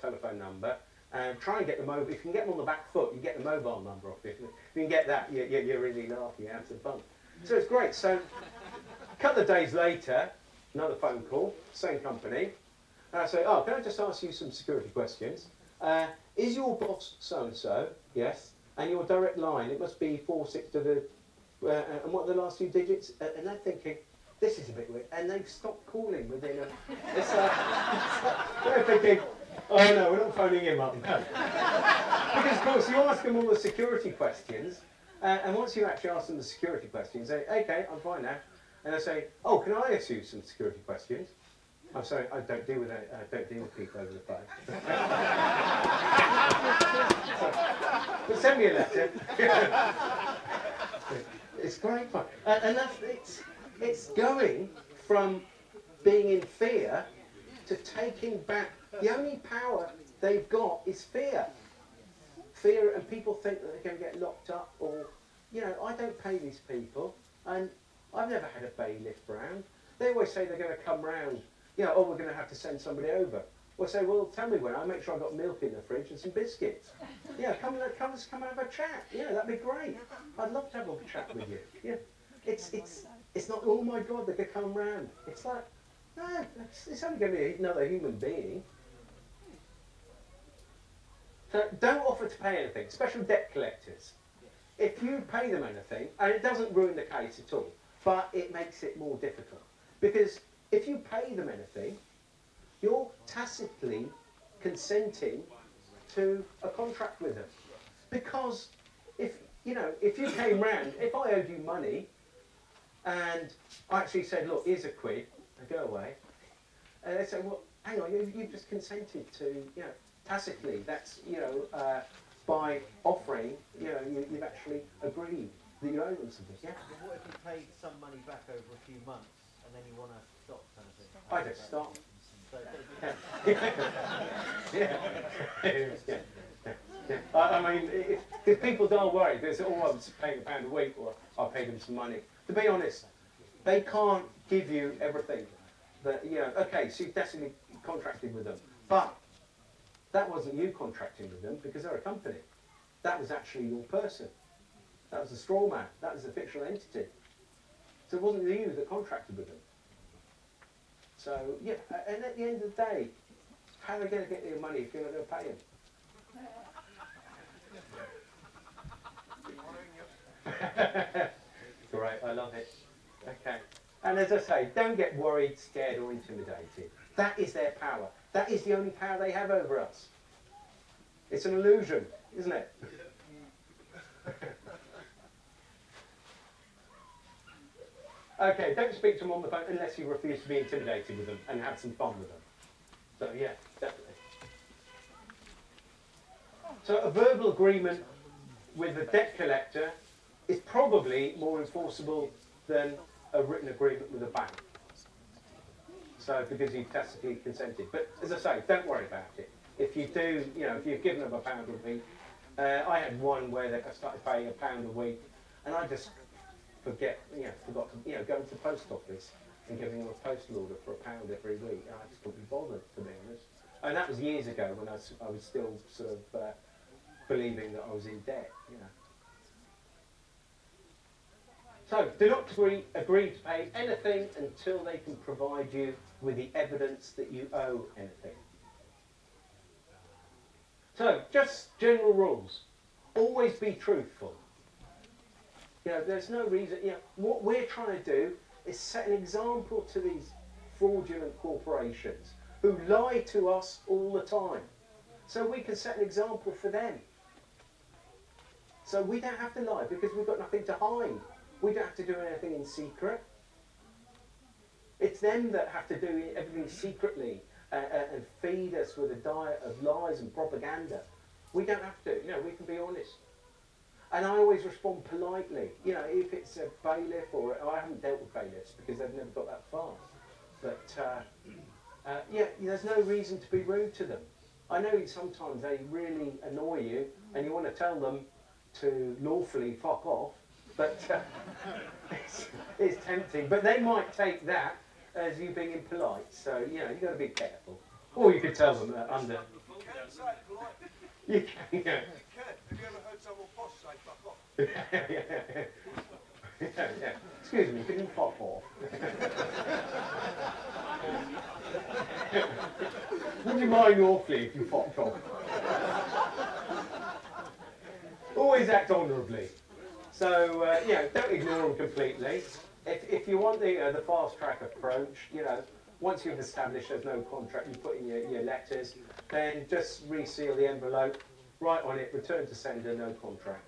telephone number, and try and get the mobile. If you can get them on the back foot, you get the mobile number off it. If you can get that, you're really laughing, you're having some fun. So it's great. So a couple of days later, another phone call, same company. And I say, oh, can I just ask you some security questions? Is your boss so-and-so? Yes. And your direct line, it must be 46 to the... and what are the last few digits? And they're thinking, this is a bit weird. And they've stopped calling within a... they're thinking, oh no, we're not phoning him up. No. Because of course you ask them all the security questions, and once you actually ask them the security questions, they say, okay, I'm fine now. And they say, oh, can I ask you some security questions? I'm sorry, I don't deal with people over the phone. But send me a letter. It's great fun, and it's going from being in fear to taking back. The only power they've got is fear. Fear, and people think that they're going to get locked up, or, you know, I don't pay these people, and I've never had a bailiff round. They always say they're going to come round, you know, oh, we're going to have to send somebody over. Well, say, well, tell me when. I'll make sure I've got milk in the fridge and some biscuits. Yeah, come and have a chat. Yeah, that'd be great. I'd love to have a chat with you. Yeah, it's not, oh my God, they could come round. It's like, no, it's only going to be another human being. So don't offer to pay anything, especially debt collectors. If you pay them anything, and it doesn't ruin the case at all, but it makes it more difficult. Because if you pay them anything, you're tacitly consenting to a contract with them. Because if you came round, if I owed you money and I actually said, look, here's a quid, and go away, and they say, well, hang on, you've just consented to, you know, tacitly, that's, you know, by offering, you know, you've actually agreed that you owe them something. Yeah? But what if you paid some money back over a few months and then you want to stop kind of thing? I just stop. I mean, if people don't worry, they say, oh, I'm paying £1 a week, or I'll pay them some money. To be honest, they can't give you everything. That, you know, okay, so you've definitely contracted with them, but that wasn't you contracting with them because they're a company. That was actually your person. That was a straw man. That was a fictional entity. So it wasn't you that contracted with them. So, yeah, and at the end of the day, how are they going to get their money if you're not going to pay them? Great, I love it. Okay. And as I say, don't get worried, scared, or intimidated. That is their power. That is the only power they have over us. It's an illusion, isn't it? Okay, don't speak to them on the phone unless you refuse to be intimidated with them and have some fun with them. So yeah, definitely. So a verbal agreement with a debt collector is probably more enforceable than a written agreement with a bank. So because you've tacitly consented. But as I say, don't worry about it. If you do, you know, if you've given them £1 a week, I had one where they started paying £1 a week, and I just forgot to, go to the post office and giving them a postal order for £1 every week. And I just couldn't be bothered, to be honest. And that was years ago when I was still sort of believing that I was in debt, you know. So, do not agree to pay anything until they can provide you with the evidence that you owe anything. So, just general rules. Always be truthful. You know, there's no reason, you know, what we're trying to do is set an example to these fraudulent corporations who lie to us all the time. So we can set an example for them. So we don't have to lie because we've got nothing to hide. We don't have to do anything in secret. It's them that have to do everything secretly and feed us with a diet of lies and propaganda. We don't have to, you know, we can be honest. And I always respond politely. You know, if it's a bailiff or I haven't dealt with bailiffs because they've never got that far. But yeah, there's no reason to be rude to them. I know sometimes they really annoy you and you want to tell them to lawfully fuck off, but it's tempting. But they might take that as you being impolite, so you know, you've got to be careful. Or you could tell them that under... say it politely. You can, yeah. You can. Have you ever heard someone posh say fuck off? Yeah. Excuse me, can you pop off? Would you mind awfully if you popped off? Always act honourably. So, don't ignore them completely. If you want the fast track approach, once you've established there's no contract, you put in your letters, then just reseal the envelope, write on it, return to sender, no contract.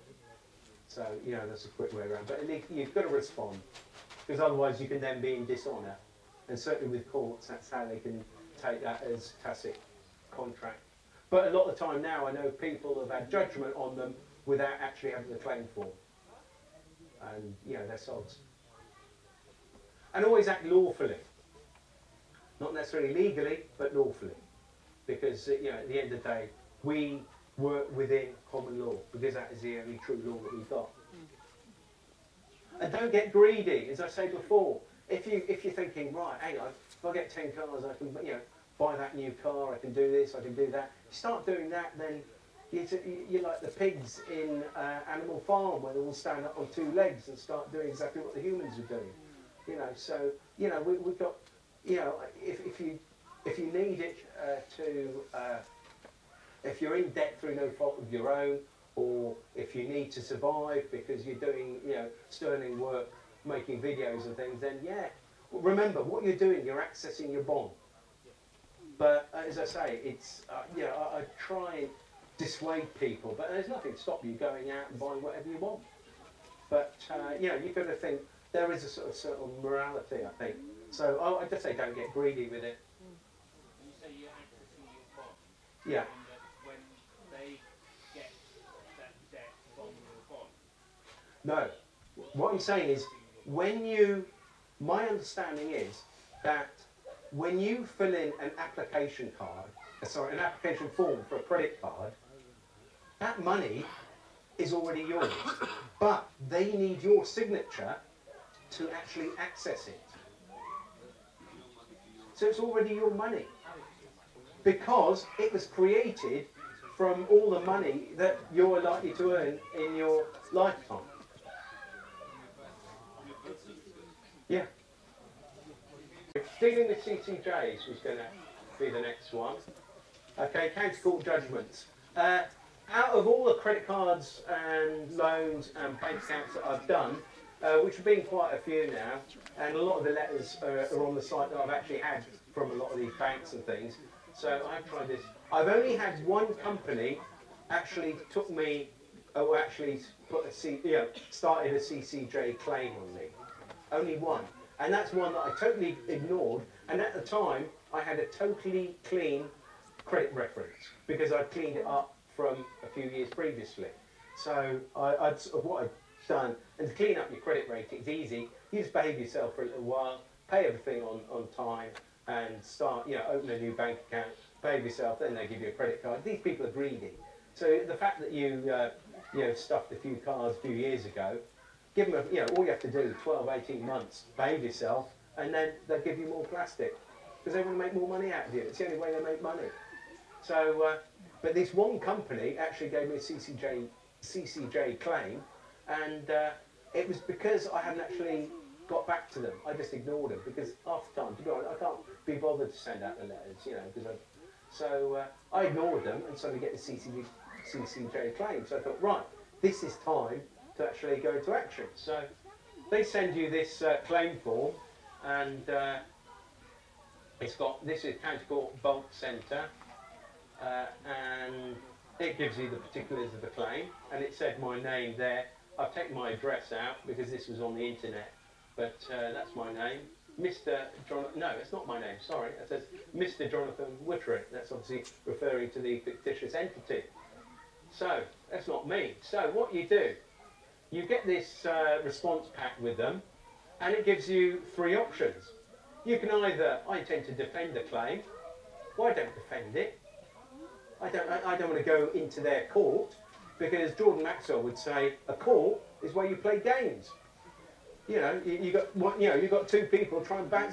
So, that's a quick way around. But you've got to respond, because otherwise you can then be in dishonour. And certainly with courts, that's how they can take that as tacit contract. But a lot of the time now, I know people have had judgment on them without actually having the claim form. And, they're sods. And always act lawfully. Not necessarily legally, but lawfully. Because, at the end of the day, we work within common law, because that is the only true law that we've got. And don't get greedy, as I said before. If you're thinking, right, hang on, if I get 10 cars, I can, buy that new car, I can do this, I can do that. You start doing that, then you're like the pigs in Animal Farm, where they all stand up on 2 legs and start doing exactly what the humans are doing. So we've got, if you need it if you're in debt through no fault of your own, or if you need to survive because you're doing, sterling work, making videos and things, then remember what you're doing. You're accessing your bond. But as I say, it's I try and dissuade people, but there's nothing to stop you going out and buying whatever you want. But you've got to think there is a sort of certain morality, I think. So I just say don't get greedy with it. You say you're accessing your bond. Yeah. And that when they get that debt from your bond. No. What I'm saying is, my understanding is that when you fill in an application form for a credit card, that money is already yours, but they need your signature to actually access it. So it's already your money, because it was created from all the money that you're likely to earn in your lifetime. Yeah. Dealing with CCJs was going to be the next one. Okay, county court judgments. Out of all the credit cards and loans and bank accounts that I've done, which have been quite a few now, and a lot of the letters are on the site that I've actually had from a lot of these banks and things. So I've tried this. I've only had one company actually took me, or actually started a CCJ claim on me. Only one. And that's one that I totally ignored. And at the time, I had a totally clean credit reference, because I'd cleaned it up from a few years previously. So what I'd done, and to clean up your credit rating, it's easy. You just behave yourself for a little while, pay everything on time, and start, open a new bank account, behave yourself, then they give you a credit card. These people are greedy. So the fact that you, stuffed a few cards a few years ago, give them all you have to do is 12, 18 months, behave yourself, and then they'll give you more plastic, because they want to make more money out of you. It's the only way they make money. So, but this one company actually gave me a CCJ claim, and it was because I hadn't actually got back to them. I just ignored them, because half the time, to be honest, I can't be bothered to send out the letters, so I ignored them and suddenly get the CCJ claim. So I thought, right, this is time to actually go into action. So they send you this claim form, and this is County Court Bulk Centre, and it gives you the particulars of the claim, and it said my name there. I've taken my address out because this was on the internet, but that's my name. Mr. Jonathan, no, it's not my name, sorry. It says Mr. Jonathan Witterick. That's obviously referring to the fictitious entity. So, that's not me. So, what you do, you get this response pack with them, and it gives you 3 options. You can either, I intend to defend the claim. Well, I don't defend it. I don't want to go into their court, because Jordan Maxwell would say a court is where you play games. You've got 2 people trying to bounce